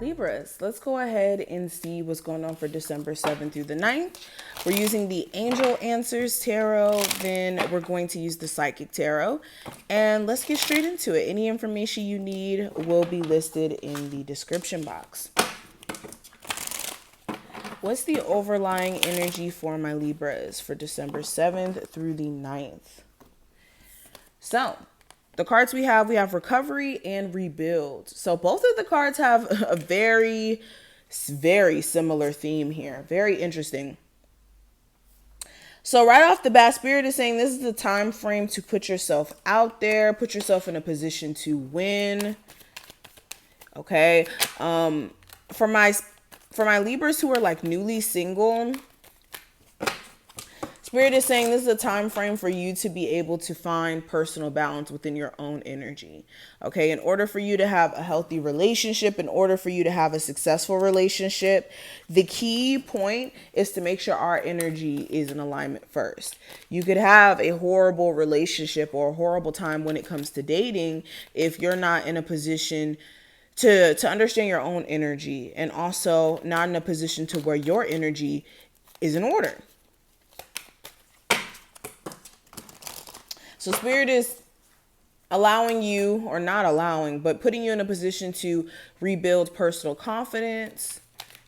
Libras, let's go ahead and see what's going on for December 7th through the 9th. We're using the Angel Answers Tarot, then we're going to use the Psychic Tarot. And let's get straight into it. Any information you need will be listed in the description box. What's the overlying energy for my Libras for December 7th through the 9th? So, the cards we have recovery and rebuild. So both of the cards have a very, very similar theme here. Very interesting. So right off the bat, Spirit is saying this is the time frame to put yourself out there, put yourself in a position to win. Okay. For my Libras who are like newly single, Spirit is saying this is a time frame for you to be able to find personal balance within your own energy. Okay, in order for you to have a healthy relationship, in order for you to have a successful relationship, the key point is to make sure our energy is in alignment first. You could have a horrible relationship or a horrible time when it comes to dating if you're not in a position to understand your own energy, and also not in a position to where your energy is in order. So Spirit is allowing you, or not allowing, but putting you in a position to rebuild personal confidence,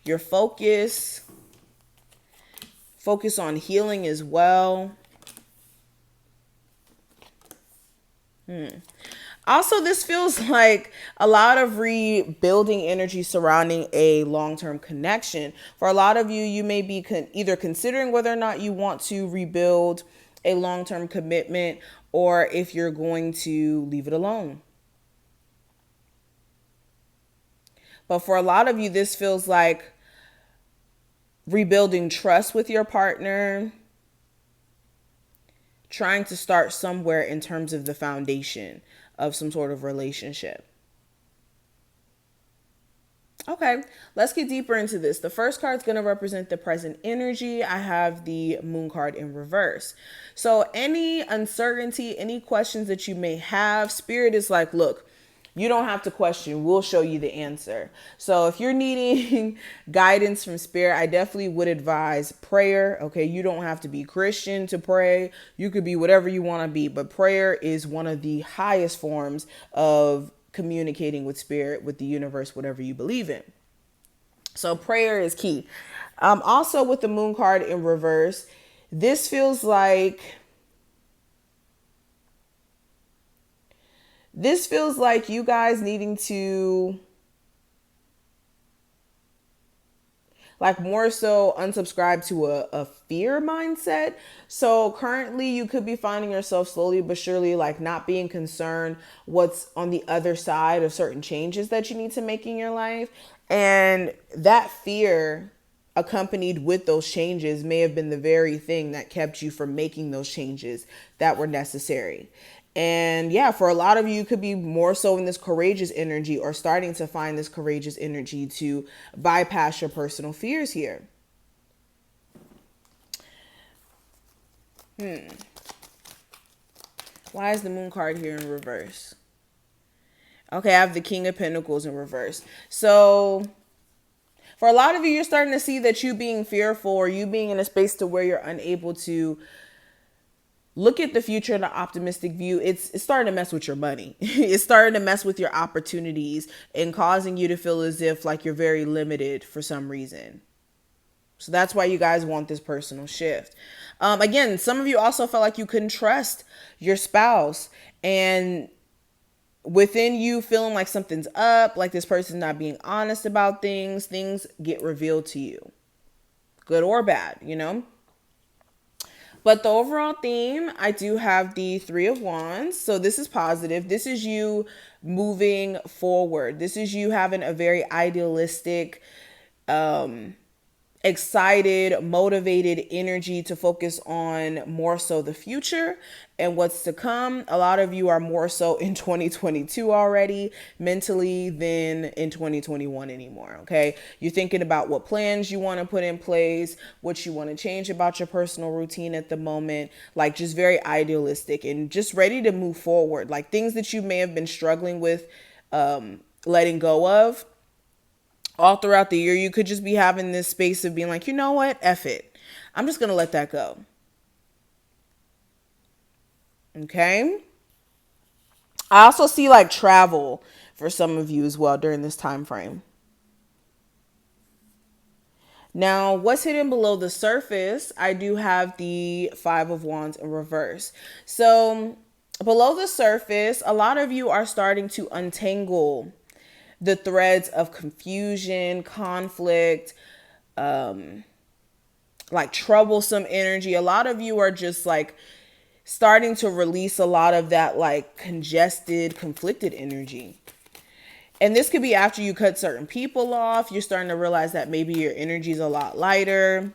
your focus on healing as well. Also, this feels like a lot of rebuilding energy surrounding a long-term connection. For a lot of you, you may be either considering whether or not you want to rebuild a long-term commitment, or if you're going to leave it alone. But for a lot of you, this feels like rebuilding trust with your partner, trying to start somewhere in terms of the foundation of some sort of relationship. Okay, let's get deeper into this. The first card is going to represent the present energy. I have the Moon card in reverse. So any uncertainty, any questions that you may have, Spirit is like, look, you don't have to question. We'll show you the answer. So if you're needing guidance from Spirit, I definitely would advise prayer. Okay, you don't have to be Christian to pray. You could be whatever you want to be, but prayer is one of the highest forms of communicating with Spirit, with the universe, whatever you believe in. So prayer is key. Also with the Moon card in reverse, this feels like you guys needing to like more so unsubscribe to a fear mindset. So currently you could be finding yourself slowly but surely like not being concerned what's on the other side of certain changes that you need to make in your life. And that fear accompanied with those changes may have been the very thing that kept you from making those changes that were necessary. And yeah, for a lot of you, could be more so in this courageous energy, or starting to find this courageous energy to bypass your personal fears here. Why is the Moon card here in reverse? Okay, I have the King of Pentacles in reverse. So for a lot of you, you're starting to see that you being fearful, or you being in a space to where you're unable to look at the future in an optimistic view, it's starting to mess with your money. It's starting to mess with your opportunities and causing you to feel as if like you're very limited for some reason. So that's why you guys want this personal shift. Again, some of you also felt like you couldn't trust your spouse, and within you feeling like something's up, like this person's not being honest about things get revealed to you, good or bad, you know? But the overall theme, I do have the Three of Wands. So this is positive. This is you moving forward. This is you having a very idealistic, excited, motivated energy to focus on more so the future and what's to come. A lot of you are more so in 2022 already mentally than in 2021 anymore. Okay. You're thinking about what plans you want to put in place, what you want to change about your personal routine at the moment, like just very idealistic and just ready to move forward. Like things that you may have been struggling with, letting go of. all throughout the year, you could just be having this space of being like, you know what, F it. I'm just going to let that go. Okay. I also see like travel for some of you as well during this time frame. Now, what's hidden below the surface? I do have the Five of Wands in reverse. So below the surface, a lot of you are starting to untangle the threads of confusion, conflict, like troublesome energy. A lot of you are just like starting to release a lot of that like congested, conflicted energy. And this could be after you cut certain people off. You're starting to realize that maybe your energy is a lot lighter.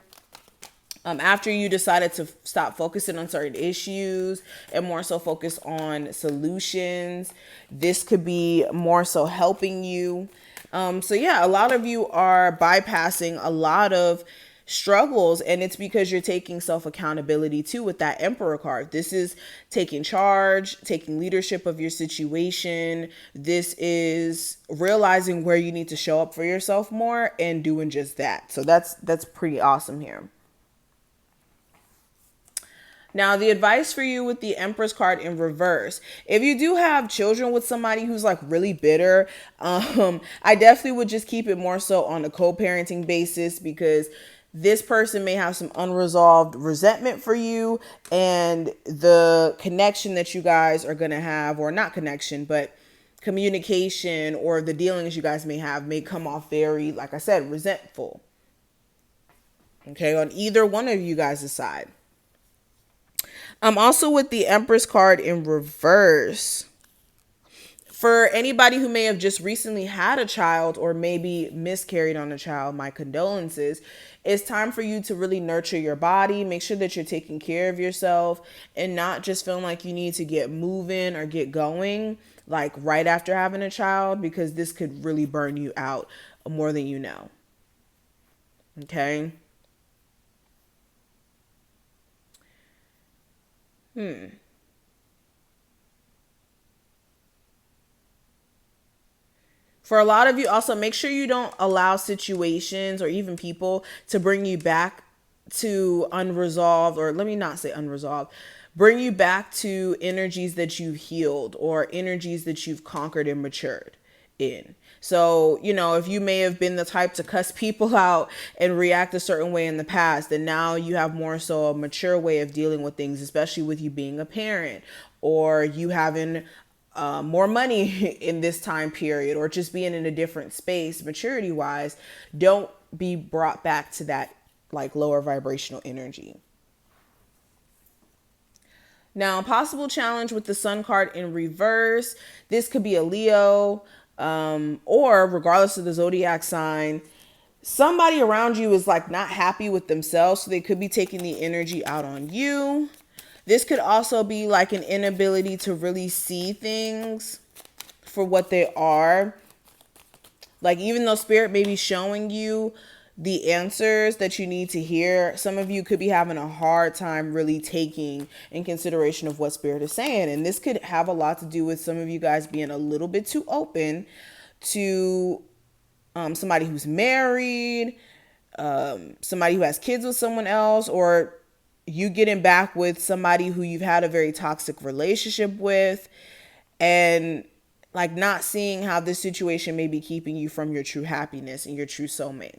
After you decided to stop focusing on certain issues and more so focus on solutions, this could be more so helping you. So yeah, a lot of you are bypassing a lot of struggles, and it's because you're taking self-accountability too with that Emperor card. This is taking charge, taking leadership of your situation. This is realizing where you need to show up for yourself more and doing just that. So that's pretty awesome here. Now, the advice for you with the Empress card in reverse, if you do have children with somebody who's like really bitter, I definitely would just keep it more so on a co-parenting basis, because this person may have some unresolved resentment for you, and the connection that you guys are going to have, or not connection, but communication or the dealings you guys may have may come off very, like I said, resentful. Okay, on either one of you guys' side. Also with the Empress card in reverse, for anybody who may have just recently had a child or maybe miscarried on a child, my condolences. It's time for you to really nurture your body. Make sure that you're taking care of yourself and not just feeling like you need to get moving or get going like right after having a child, because this could really burn you out more than you know. Okay. For a lot of you, also make sure you don't allow situations or even people to bring you back to unresolved, or let me not say unresolved, bring you back to energies that you've healed or energies that you've conquered and matured in. So, you know, if you may have been the type to cuss people out and react a certain way in the past, then now you have more so a mature way of dealing with things, especially with you being a parent or you having more money in this time period, or just being in a different space maturity wise. Don't be brought back to that like lower vibrational energy. Now, possible challenge with the Sun card in reverse. This could be a Leo, or regardless of the zodiac sign, somebody around you is like not happy with themselves, so they could be taking the energy out on you. This could also be like an inability to really see things for what they are. Like, even though spirit may be showing you the answers that you need to hear, some of you could be having a hard time really taking in consideration of what spirit is saying. And this could have a lot to do with some of you guys being a little bit too open to somebody who's married, somebody who has kids with someone else, or you getting back with somebody who you've had a very toxic relationship with, and like not seeing how this situation may be keeping you from your true happiness and your true soulmate.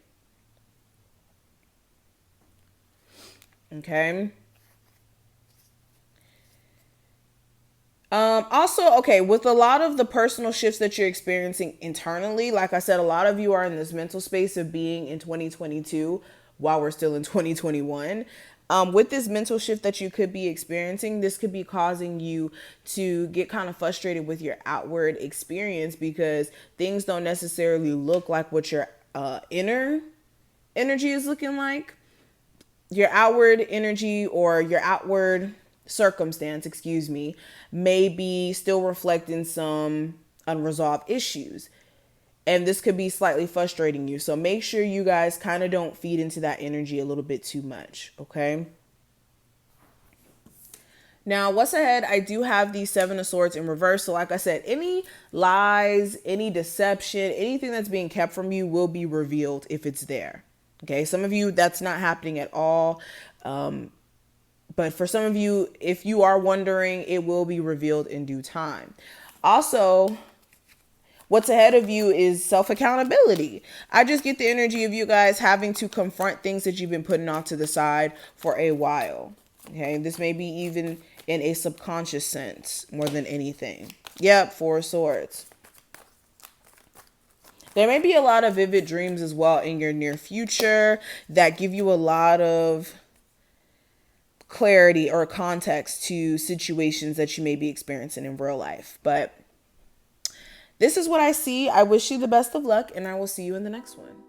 Okay. Also, okay, with a lot of the personal shifts that you're experiencing internally, like I said, a lot of you are in this mental space of being in 2022 while we're still in 2021. With this mental shift that you could be experiencing, this could be causing you to get kind of frustrated with your outward experience, because things don't necessarily look like what your inner energy is looking like. Your outward energy or your outward circumstance, may be still reflecting some unresolved issues. And this could be slightly frustrating you. So make sure you guys kind of don't feed into that energy a little bit too much. Okay. Now, what's ahead? I do have the Seven of Swords in reverse. So like I said, any lies, any deception, anything that's being kept from you will be revealed if it's there. Okay, some of you, that's not happening at all. But for some of you, if you are wondering, it will be revealed in due time. Also, what's ahead of you is self-accountability. I just get the energy of you guys having to confront things that you've been putting off to the side for a while. Okay, this may be even in a subconscious sense more than anything. Yep, Four of Swords. There may be a lot of vivid dreams as well in your near future that give you a lot of clarity or context to situations that you may be experiencing in real life. But this is what I see. I wish you the best of luck, and I will see you in the next one.